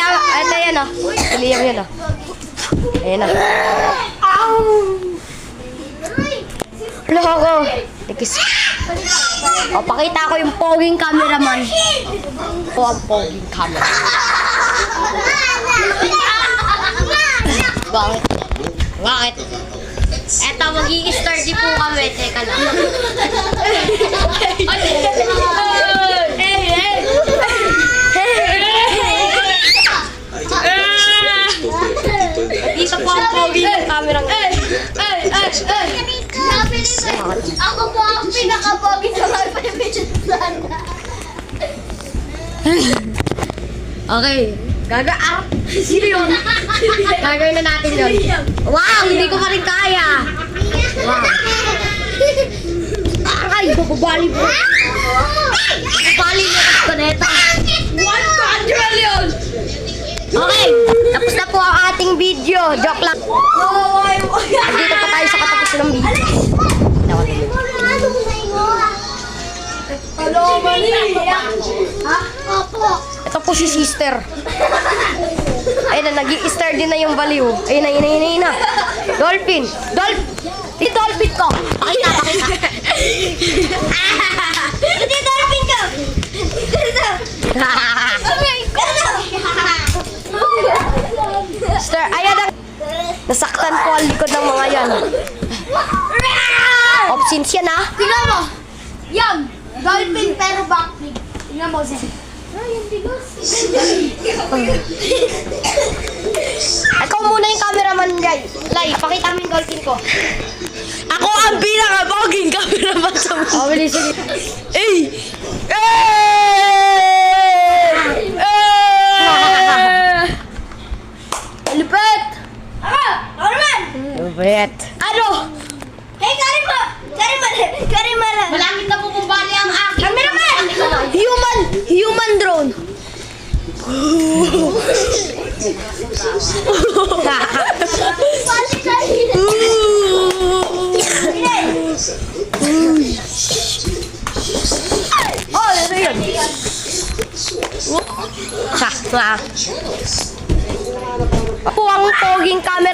Liam, ito yan o. Si Liam yun o. Ayan o. Loko. Tikis. O, pakita ko yung poging cameraman. O, ang poging camera. Bakit? Bakit? Eto, mag-i-sturdy po kami. Teka lang. Dito po ang pogi ng camera ngayon. Ako po ang pinaka-pogi sa Malpapichan. Okay. Sino yun? Gagawin na natin yun. Wow! Hindi ko pa rin kaya. Wow. Ay! Bababali mo. Babali mo kasi kaneta. 1 quadrillion! Okay. Tapos na po ang ating video. Joke lang. Andito pa tayo sa katapusan ng video. Hello, mali! Ha? Opo. Ito po si sister. Ayun na, nag-i-star din na yung baliw. Ayun na. Dolphin! Ito dolphin ko! Pakita. Ito dolphin ko! Sister, ayan na. Nasaktan po ang likod ng mga yan. Options yan ha. Tingnan mo! Yan! Dolphin pero backflip. Tingnan mo siya. Ay, yung bigas. Ikaw muna yung cameraman, Jai. Lai, pakita mo yung dolphin ko. Ako ang pinaka-poging cameraman sa mundo. Oh, bilis. Ay! Lupet! Norman! Lupet. Ano? Hey, Kariman! Malapit na bumubali ang aking cameraman! Human drone. Bali na Oh, ano yun? Po ang poging camera.